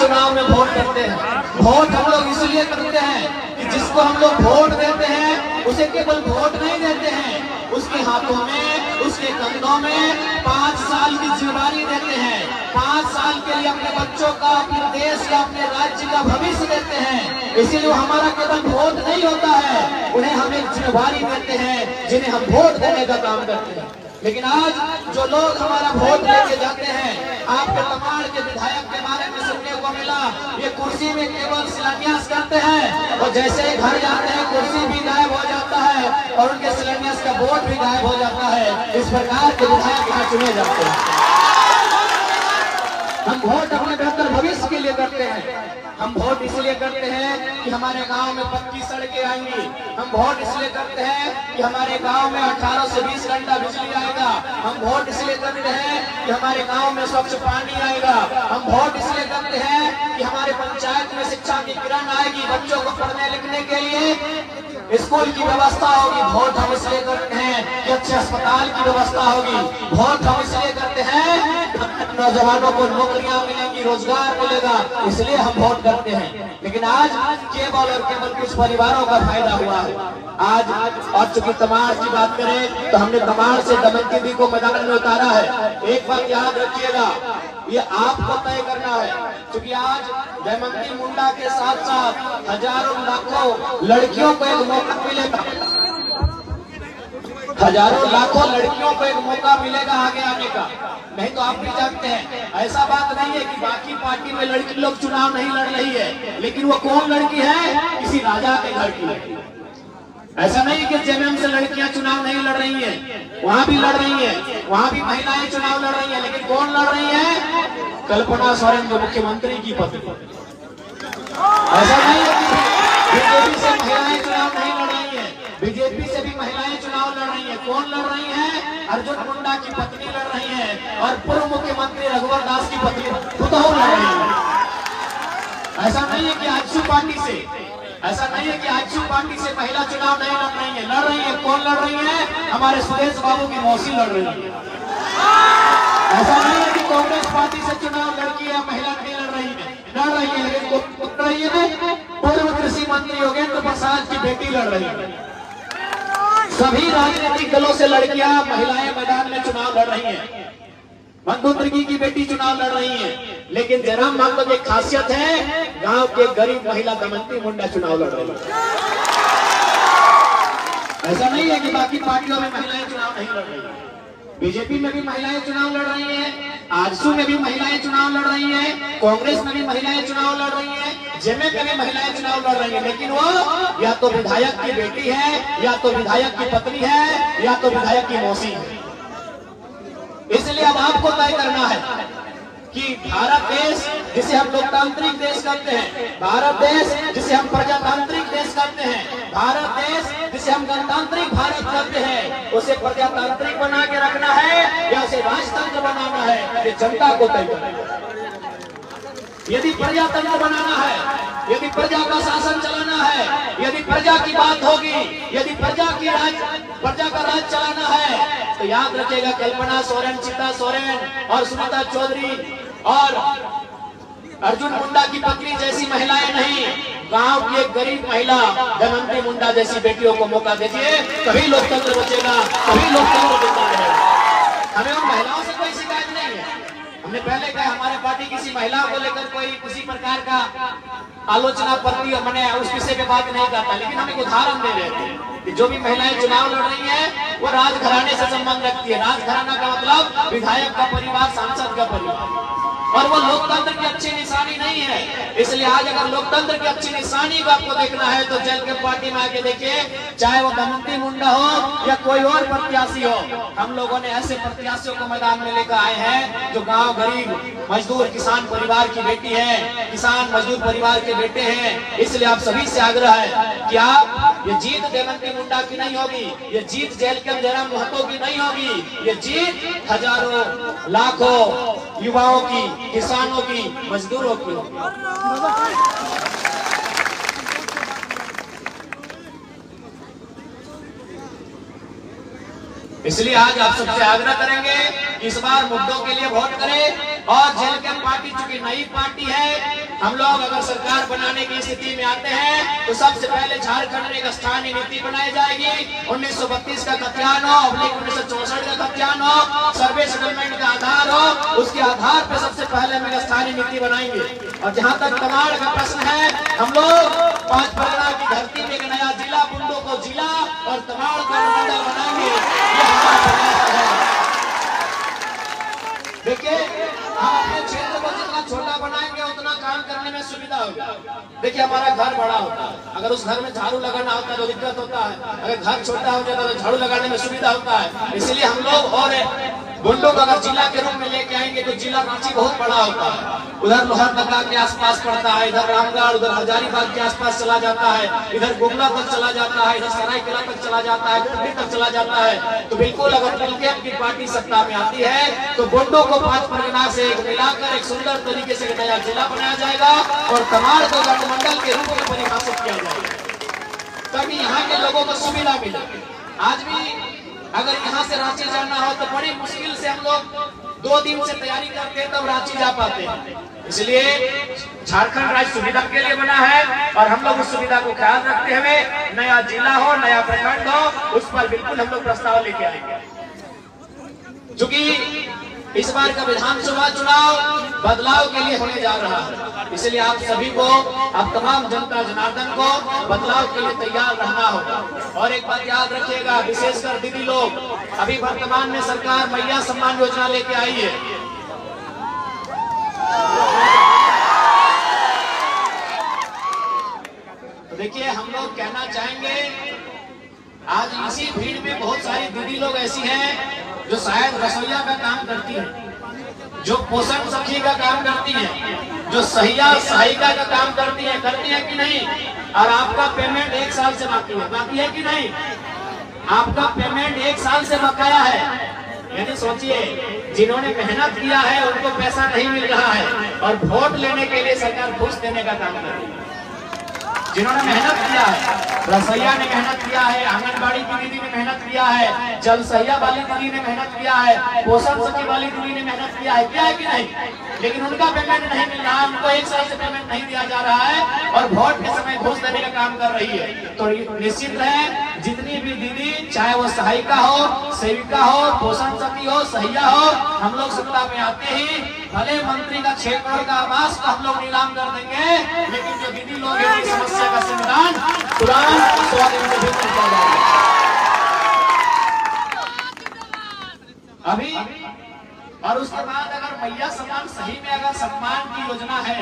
चुनाव में वोट करते हैं। वोट हम लोग इसलिए करते हैं कि जिसको हम लोग वोट देते हैं उसे केवल वोट नहीं देते हैं, उसके हाथों में, उसके कंधों में 5 साल की जिम्मेदारी देते हैं। 5 साल के लिए अपने बच्चों का, अपने देश का, अपने राज्य का भविष्य देते हैं। इसीलिए हमारा केवल वोट नहीं होता है, उन्हें हम एक जिम्मेदारी देते हैं जिन्हें हम वोट देने का काम करते हैं। लेकिन आज जो लोग हमारा वोट लेके जाते हैं, आपके तमाड़ के विधायक के बारे में सुनने को मिला, ये कुर्सी में केवल शिलान्यास करते हैं और जैसे ही घर जाते हैं कुर्सी भी गायब हो जाता है और उनके शिलान्यास का वोट भी गायब हो जाता है। इस प्रकार के विधायक यहाँ चुने जाते हैं। हम वोट अपने बेहतर भविष्य के लिए करते हैं। हम वोट इसलिए करते हैं कि हमारे गांव में पक्की सड़कें आएंगी। हम वोट इसलिए करते हैं कि हमारे गांव में 18 से 20 घंटा बिजली आएगा। हम वोट इसलिए करते हैं कि हमारे गांव में स्वच्छ पानी आएगा। हम वोट इसलिए करते हैं कि हमारे पंचायत में शिक्षा की किरण आएगी, बच्चों को पढ़ने लिखने के लिए स्कूल की व्यवस्था होगी। वोट हम इसलिए करते हैं कि अच्छे अस्पताल की व्यवस्था होगी। वोट हम इसलिए करते हैं नौजवानों को नौकरियां मिलेंगी, रोजगार मिलेगा, इसलिए हम वोट करते हैं। लेकिन आज केवल और केवल कुछ परिवारों का फायदा हुआ है। आज और चूंकि तमाड़ की बात करें तो हमने तमाड़ से दमयंती दी को मैदान में उतारा है। एक बात याद रखिएगा, ये आपको तय करना है, क्योंकि आज दमयंती मुंडा के साथ साथ हजारों लाखों लड़कियों को एक मौका मिलेगा। हजारों लाखों लड़कियों को एक मौका मिलेगा आगे आने का। नहीं तो आप भी जानते हैं, ऐसा बात नहीं है कि बाकी पार्टी में लड़की लोग चुनाव नहीं लड़ रही है, लेकिन वो कौन लड़की है? किसी राजा के घर की लड़की। ऐसा नहीं कि जेएमएम से लड़कियां चुनाव नहीं लड़ रही हैं, वहां भी लड़ रही हैं, वहां भी महिलाएं चुनाव लड़ रही हैं, लेकिन कौन लड़ रही है? कल्पना सोरेन जो मुख्यमंत्री की पत्नी। ऐसा नहीं है कि बीजेपी से महिलाएं चुनाव नहीं लड़ रही है, बीजेपी से भी महिलाएं चुनाव लड़ रही है। कौन लड़ रही है? अर्जुन मुंडा की पत्नी लड़ रही है और पूर्व मुख्यमंत्री रघुवर दास की पत्नी खुद लड़ रही है। ऐसा नहीं है कि आजसू पार्टी से, ऐसा नहीं है कि आजसू पार्टी से महिला चुनाव नहीं लड़ रही है, लड़ रही है। कौन लड़ रही है? हमारे सुरेश बाबू की मौसी लड़ रही है। ऐसा नहीं है कि कांग्रेस पार्टी से चुनाव लड़की या महिला नहीं लड़ रही है, लड़ रही है, लेकिन लड़ रही है पूर्व कृषि मंत्री योगेंद्र प्रसाद की बेटी लड़ रही है। सभी राजनीतिक दलों से लड़कियां, महिलाएं मैदान में चुनाव लड़ रही हैं। बंधु तिर्की की बेटी चुनाव लड़ रही है, लेकिन जयराम मांगो की खासियत है, गांव के गरीब महिला दमयंती मुंडा चुनाव लड़ रही है। ऐसा नहीं है कि बाकी पार्टियों में महिलाएं चुनाव नहीं लड़ रही है। बीजेपी में भी महिलाएं चुनाव लड़ रही हैं, आजसू में भी महिलाएं चुनाव लड़ रही हैं, कांग्रेस में भी महिलाएं चुनाव लड़ रही हैं, जेएमएम में भी महिलाएं चुनाव लड़ रही हैं, लेकिन वो या तो विधायक की बेटी है, या तो विधायक की पत्नी है, या तो विधायक की मौसी है। इसलिए अब आपको तय करना है कि भारत देश जिसे हम लोकतांत्रिक देश कहते हैं, भारत देश जिसे हम प्रजातांत्रिक देश कहते हैं, भारत देश जिसे हम गणतांत्रिक भारत कहते हैं, उसे प्रजातांत्रिक बना के रखना है या उसे राजतंत्र बनाना है, ये जनता को तय करना है। यदि प्रजातंत्र बनाना है, यदि प्रजा का शासन चलाना है, यदि प्रजा की बात होगी, यदि प्रजा का राज चलाना है, तो याद रखिएगा कल्पना सोरेन, चिता सोरेन और सुनीता चौधरी और अर्जुन मुंडा की पत्नी जैसी महिलाएं नहीं, गांव की एक गरीब महिला दमयंती मुंडा जैसी बेटियों को मौका दीजिए, तभी लोकतंत्र बचेगा, तभी लोकतंत्र जिंदा रहेगा। हमें उन महिलाओं से कोई शिकायत नहीं है। हमने पहले कहा हमारे पार्टी किसी महिला को लेकर कोई किसी प्रकार का आलोचना प्रति मैंने उस विषय पे बात नहीं करता, लेकिन हम एक उदाहरण दे रहे थे कि जो भी महिलाएं चुनाव लड़ रही हैं वो राजघराने से संबंध रखती है। राजघराना का मतलब विधायक का परिवार, सांसद का परिवार, और वो लोकतंत्र की अच्छी निशानी नहीं है। इसलिए आज अगर लोकतंत्र की अच्छी निशानी को आपको देखना है तो जेल के पार्टी में आके देखिए, चाहे वो दमयंती मुंडा हो या कोई और प्रत्याशी हो, हम लोगों ने ऐसे प्रत्याशियों को मैदान में लेकर आए हैं जो गांव गरीब मजदूर किसान परिवार की बेटी है, किसान मजदूर परिवार के बेटे हैं। इसलिए आप सभी से आग्रह है कि आप, ये जीत दमयंती मुंडा की नहीं होगी, ये जीत जेल के जयराम महतो की नहीं होगी, ये जीत हजारों लाखों युवाओं की, किसानों की, मजदूरों की होगी। इसलिए आज आप सबसे आग्रह करेंगे कि इस बार मुद्दों के लिए वोट करें, और जेलकम पार्टी चूंकि नई पार्टी है, हम लोग अगर सरकार बनाने की स्थिति में आते हैं तो सबसे पहले झारखंड में एक स्थानीय नीति बनाई जाएगी। 1932 का खतियान हो, 1964 का खतियान हो, सर्वे सेटलमेंट का आधार हो, उसके आधार पर सबसे पहले हम स्थानीय नीति बनाएंगे। और जहाँ तक तमाड़ का प्रश्न है, हम लोग 5 परगना की धरती में एक नया जिला, बुंडो को जिला और तमाड़ को मंडल बनाएंगे। ये हमारा प्रयास है। देखिए, हम अपने क्षेत्र को जितना छोटा बनाएंगे उतना काम करने में सुविधा होगी। देखिए, हमारा घर बड़ा होता है, अगर उस घर में झाड़ू लगाना होता है तो दिक्कत होता है, अगर घर छोटा हो जाता है तो झाड़ू लगाने में सुविधा होता है। इसलिए हम लोग और बुंडो को अगर जिला के रूप में लेके आएंगे तो जिला रांची बहुत बड़ा होता है, उधर लोहरदगा के आसपास पड़ता है, इधर रामगढ़, उधर हजारीबाग के आसपास चला जाता है, इधर गुमला तक चला जाता है, इधर सरायकेला तक चला जाता है, कुंडी तक चला जाता है। तो बिल्कुल अगर जेलकम की पार्टी सत्ता में आती है तो बुंडो को 5 परगना से मिलाकर एक सुंदर तरीके से नया जिला बनाया जाएगा और तमाड़ को गठबंधन के रूप में परिभाषित किया जाएगा ताकि यहाँ के लोगों को सुविधा मिले। आज भी अगर यहाँ से रांची जाना हो तो बड़ी मुश्किल से हम लोग 2 दिन से तैयारी करते हैं तब रांची जा पाते हैं। इसलिए झारखंड राज्य सुविधा के लिए बना है और हम लोग उस सुविधा को ख्याल रखते हुए नया जिला हो, नया प्रखंड हो, उस पर बिल्कुल हम लोग प्रस्ताव लेके आएंगे। चूंकि इस बार का विधानसभा चुनाव बदलाव के लिए होने जा रहा है, इसलिए आप सभी को, आप तमाम जनता जनार्दन को बदलाव के लिए तैयार रहना होगा। और एक बात याद रखिएगा, विशेषकर दीदी लोग, अभी वर्तमान में सरकार मैया सम्मान योजना लेके आई है। तो देखिए, हम लोग कहना चाहेंगे, आज इसी भीड़ में बहुत सारी दीदी लोग ऐसी हैं जो शायद रसोईया का काम करती है, जो पोषण सखी का काम करती है, जो सहायिका का काम करती है कि नहीं? और आपका पेमेंट 1 साल से बाकी है कि नहीं? आपका पेमेंट 1 साल से बकाया है। यानी सोचिए, जिन्होंने मेहनत किया है उनको पैसा नहीं मिल रहा है और वोट लेने के लिए सरकार घूस देने का काम कर रही है। जिन्होंने मेहनत किया है, रसोईया ने मेहनत किया है, आंगनबाड़ी की दीदी ने मेहनत किया है, जल सहिया वाली दीदी ने मेहनत किया है, पोषण सखी वाली दीदी ने मेहनत किया है कि नहीं? लेकिन उनका पेमेंट नहीं मिल रहा, उनको 1 साल से पेमेंट नहीं दिया जा रहा है और वोट के समय घूस देने का काम कर रही है। तो निश्चित है, जितनी भी दीदी, चाहे वो सहायिका हो, सेविका हो, पोषण सखी हो, सहिया हो, हम लोग सत्ता में आते ही भले मंत्री का 6 करोड़ का आवास को हम लोग नीलाम कर देंगे, लेकिन जो दीदी लोग हैं उनकी समस्या का समाधान तुरंत 100 दिन में किया जाएगा। अभी और उसके बाद अगर मैया सम्मान सही में अगर सम्मान की योजना है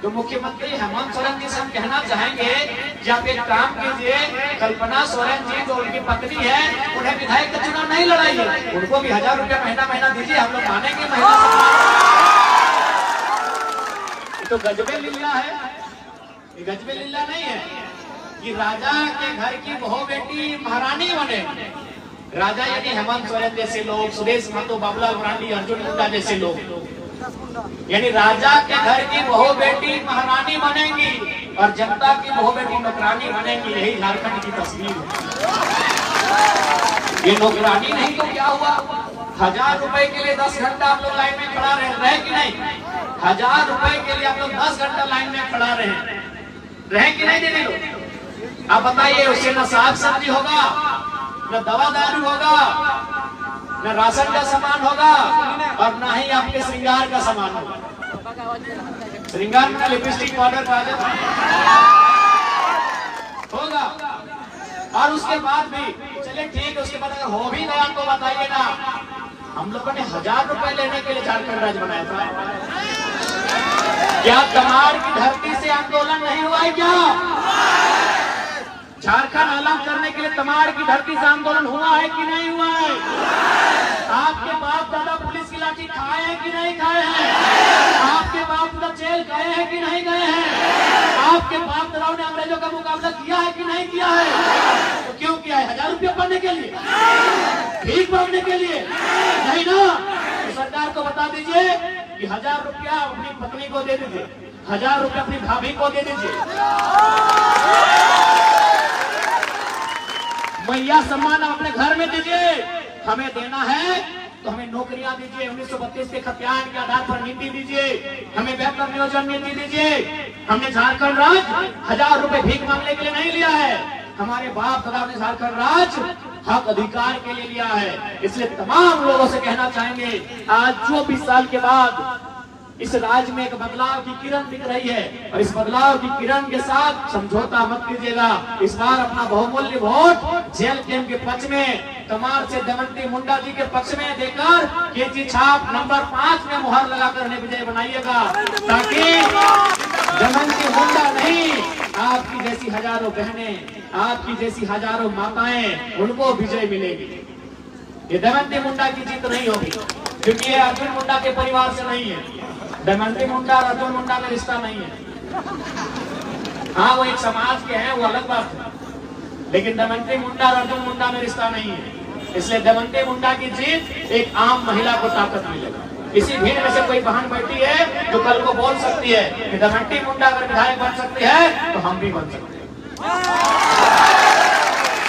तो मुख्यमंत्री हेमंत सोरेन जी से हम कहना चाहेंगे कि आप एक काम कीजिए, कल्पना सोरेन जी जो उनकी पत्नी है, उन्हें विधायक का चुनाव नहीं लड़ाइए, उनको भी 1000 रुपया महीना दीजिए, हम लोग मानेंगे महिला सम्मान। तो गजबे लीला है, गजबे लीला नहीं है कि राजा के घर की बहू बेटी महारानी बने। राजा यानी हेमंत सोरेन जैसे लोग, सुरेश महतो, बाबूलाल मरांडी, अर्जुन मुंडा जैसे लोग, यानी राजा के घर की बहू बेटी महारानी बनेंगी और जनता की बहू बेटी नौकरानी बनेंगी। यही झारखंड की तस्वीर है। ये नौकरानी नहीं तो क्या हुआ? 1000 रुपए के लिए 10 घंटा आप लोग लाइन में खड़ा रहे कि नहीं? 1000 रुपए के लिए आप लोग 10 घंटा लाइन में खड़ा रहे कि नहीं दीदी लोग? आप बताइए, उससे न साग सब्जी होगा, न दवा दारू होगा, न राशन का सामान होगा और न ही आपके श्रृंगार का सामान होगा। श्रृंगार में लिपस्टिक, पाउडर होगा। और उसके बाद भी चलिए ठीक है, उसके बाद अगर हो भी गया तो बताइए ना, हम लोगों ने 1000 रुपए लेने के लिए झारखंड राज्य बनाया था। क्या तमाड़ की धरती से आंदोलन नहीं हुआ है? क्या झारखंड अलग करने के लिए तमाड़ की धरती से आंदोलन हुआ है कि नहीं हुआ है? आपके बाप दादा पुलिस की लाठी खाए हैं कि नहीं खाए हैं? आपके बाप दादा जेल गए हैं कि नहीं गए हैं? आपके बाप दादाओं ने अंग्रेजों का मुकाबला किया है कि नहीं किया है? तो क्यों किया है? 1000 रुपया पाने के लिए, भीख मांगने के लिए? नहीं ना। तो सरकार को बता दीजिए कि 1000 रुपया अपनी पत्नी को दे दीजिए, 1000 रुपया अपनी भाभी को दे दीजिए। मैया सम्मान अपने घर में दीजिए। हमें देना है तो हमें नौकरियां दीजिए, 1932 के खतियान के आधार पर नीति दीजिए, हमें बेहतर नियोजन नीति दीजिए। हमने झारखंड राज्य 1000 रुपए भीख मांगने के लिए नहीं लिया है, हमारे बाप दादा ने झारखंड राज्य हक अधिकार के लिए लिया है। इसलिए तमाम लोगों से कहना चाहेंगे, आज 24 साल के बाद इस राज्य में एक बदलाव की किरण दिख रही है और इस बदलाव की किरण के साथ समझौता मत कीजिएगा। इस बार अपना बहुमूल्य वोट जेल कैंप के पक्ष में, कमार से दमंती मुंडा जी के पक्ष में देकर केजी छाप नंबर 5 में मुहर लगाकर विजय बनाइएगा, ताकि दमंती मुंडा नहीं, आपकी जैसी हजारों बहनें, आपकी जैसी हजारों माताएं, उनको विजय मिलेगी। ये दमंती मुंडा की जीत नहीं होगी, क्योंकि ये अर्जुन मुंडा के परिवार से नहीं है। दमंती मुंडा और अर्जुन मुंडा में रिश्ता नहीं है। हाँ, वो एक समाज के हैं, वो अलग बात है, लेकिन दमंती मुंडा और अर्जुन मुंडा में रिश्ता नहीं है। इसलिए दमंती मुंडा की जीत एक आम महिला को ताकत मिलेगा। इसी भीड़ में से कोई बहन बैठी है जो कल को बोल सकती है कि दमंती मुंडा अगर विधायक बन सकती है तो हम भी बन सकते हैं।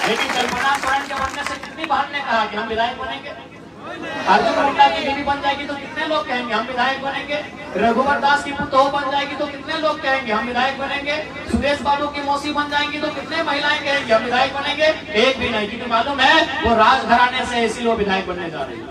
लेकिन कल्पना सोरेन के बनने से कितनी बहन ने कहा कि हम विधायक बनेंगे? अर्जुन मुंडा की बीवी बन जाएगी तो कितने लोग कहेंगे हम विधायक बनेंगे? रघुवर दास की पुतोह बन जाएगी तो कितने लोग कहेंगे हम विधायक बनेंगे? सुरेश बाबू की मौसी बन जाएंगी तो कितने महिलाएं कहेंगी हम विधायक बनेंगे? एक भी नहीं, क्योंकि मालूम है वो राजघराने से इसलिए वो विधायक बनने जा रही है,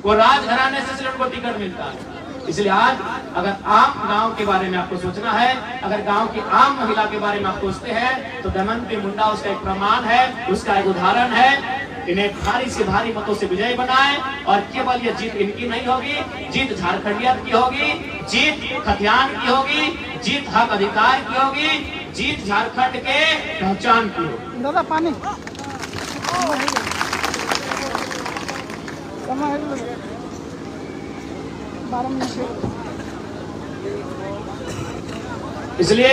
वो राजघराने से इसलिए उनको टिकट मिलता है। इसलिए आज अगर आम गांव के बारे में आपको सोचना है, अगर गांव की आम महिला के बारे में आप सोचते हैं, तो दमंती मुंडा उसका एक प्रमाण है, उसका एक उदाहरण है। इन्हें भारी से भारी मतों से विजय बनाए, और केवल ये जीत इनकी नहीं होगी, जीत झारखंडियत की होगी, जीत खतियान की होगी, जीत हक अधिकार की होगी, जीत झारखंड के पहचान की होगी। दादा पानी इसलिए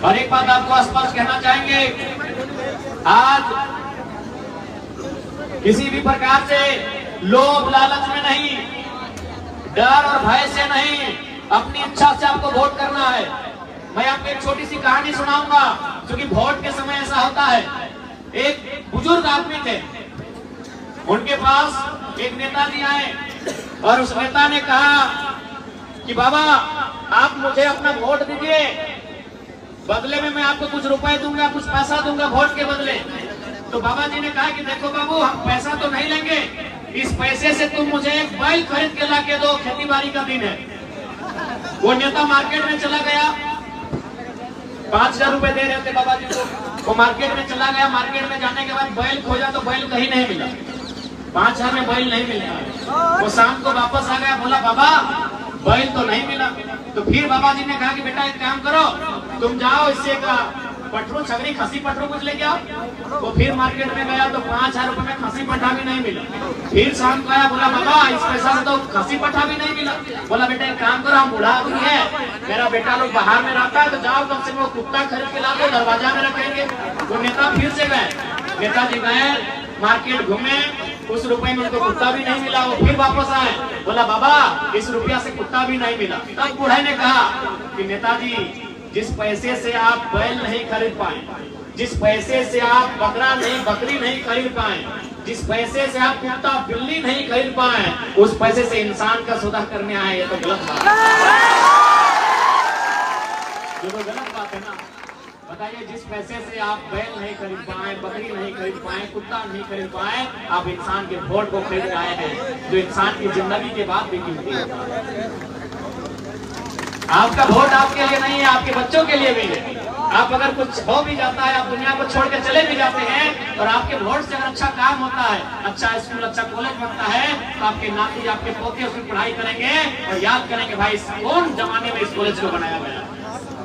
और एक बात आपको स्पष्ट कहना चाहेंगे, आज किसी भी प्रकार से लोभ लालच में नहीं, डर और भय से नहीं, अपनी इच्छा से आपको वोट करना है। मैं आपको एक छोटी सी कहानी सुनाऊंगा, क्योंकि वोट के समय ऐसा होता है। एक बुजुर्ग आदमी थे, उनके पास एक नेताजी आए और उस नेता ने कहा कि बाबा आप मुझे अपना वोट दीजिए, बदले में मैं आपको कुछ रुपए दूंगा, कुछ पैसा दूंगा वोट के बदले। तो बाबा जी ने कहा कि देखो बाबू, हम पैसा तो नहीं लेंगे, इस पैसे से तुम मुझे एक बैल खरीद के ला के दो, खेती बाड़ी का दिन है। वो नेता मार्केट में चला गया, 5000 रुपए दे रहे थे बाबा जी को। वो मार्केट में चला गया, मार्केट में जाने के बाद बैल खोजा तो बैल कहीं नहीं मिला, 5000 में बैल नहीं मिला। वो शाम को वापस आ गया, बोला बाबा बैल तो नहीं मिला। तो फिर बाबा जी ने कहा कि बेटा एक काम करो, तुम जाओ इससे का पटरू छगरी खसी पटरू कुछ लेके आओ। वो फिर मार्केट में गया तो 5000 रुपए में खसी पट्टा भी नहीं मिला। फिर शाम को आया, बोला बाबा इस पैसा से तो खसी पट्टा भी नहीं मिला। बोला बेटा एक काम करो, हम बूढ़ा आदमी है, मेरा बेटा लोग बाहर में रहता है, तो जाओ कम से कम कुत्ता खरीद के ला दो, दरवाजा में रखेंगे। वो नेता फिर से गए, नेताजी गए मार्केट घूमे, उस रुपए में उनको कुत्ता भी नहीं मिला। वो फिर वापस आए, बोला बाबा इस रुपया से कुत्ता भी नहीं मिला। तब बूढ़े ने कहा कि नेताजी जिस पैसे से आप बैल नहीं खरीद पाए, जिस पैसे से आप बकरा नहीं बकरी नहीं खरीद पाए, जिस पैसे से आप कुत्ता बिल्ली नहीं खरीद पाए, उस पैसे से इंसान का सौदा करने आए, ये तो गलत बात है। ये तो गलत बात है ना। बताइए, जिस पैसे से आप बैल नहीं खरीद पाए, बकरी नहीं खरीद पाए, कुत्ता नहीं खरीद पाए, आप इंसान के वोट को खरीद आए हैं, जो इंसान की जिंदगी के बाद भी कीमती होता है। आपका वोट आपके लिए नहीं है, आपके बच्चों के लिए भी है। आप अगर कुछ हो भी जाता है, आप दुनिया को छोड़ के चले भी जाते हैं, और आपके वोट से अगर अच्छा काम होता है, अच्छा स्कूल अच्छा कॉलेज बनता है, तो आपके नाती आपके पोते उसमें पढ़ाई करेंगे और याद करेंगे भाई कौन जमाने में इस कॉलेज को बनाया गया।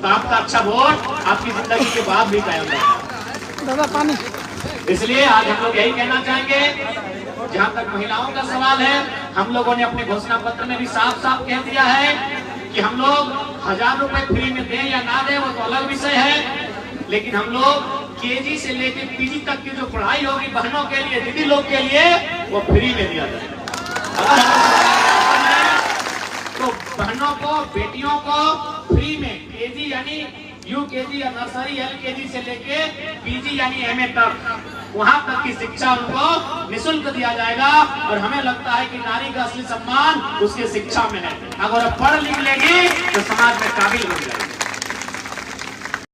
तो आपका अच्छा वोट आपकी जिंदगी के बाद भी कायम रहेगा। इसलिए आज हम लोग यही कहना चाहेंगे, जहाँ तक महिलाओं का सवाल है, हम लोगों ने अपने घोषणा पत्र में भी साफ साफ कह दिया है कि हम लोग 1000 रुपए फ्री में दें या ना दें वो तो अलग विषय है, लेकिन हम लोग केजी से लेकर पीजी तक की जो पढ़ाई होगी बहनों के लिए, दीदी लोग के लिए, वो फ्री में दिया जाए। तो बहनों को, बेटियों को फ्री में केजी यानी यूकेजी या नर्सरी एलकेजी से लेके पीजी यानी एमए तक वहां तक की शिक्षा उनको निःशुल्क दिया जाएगा। और हमें लगता है कि नारी का असली सम्मान उसके शिक्षा में है। अगर पढ़ लिख लेगी तो समाज में काबिल बन जाएगी।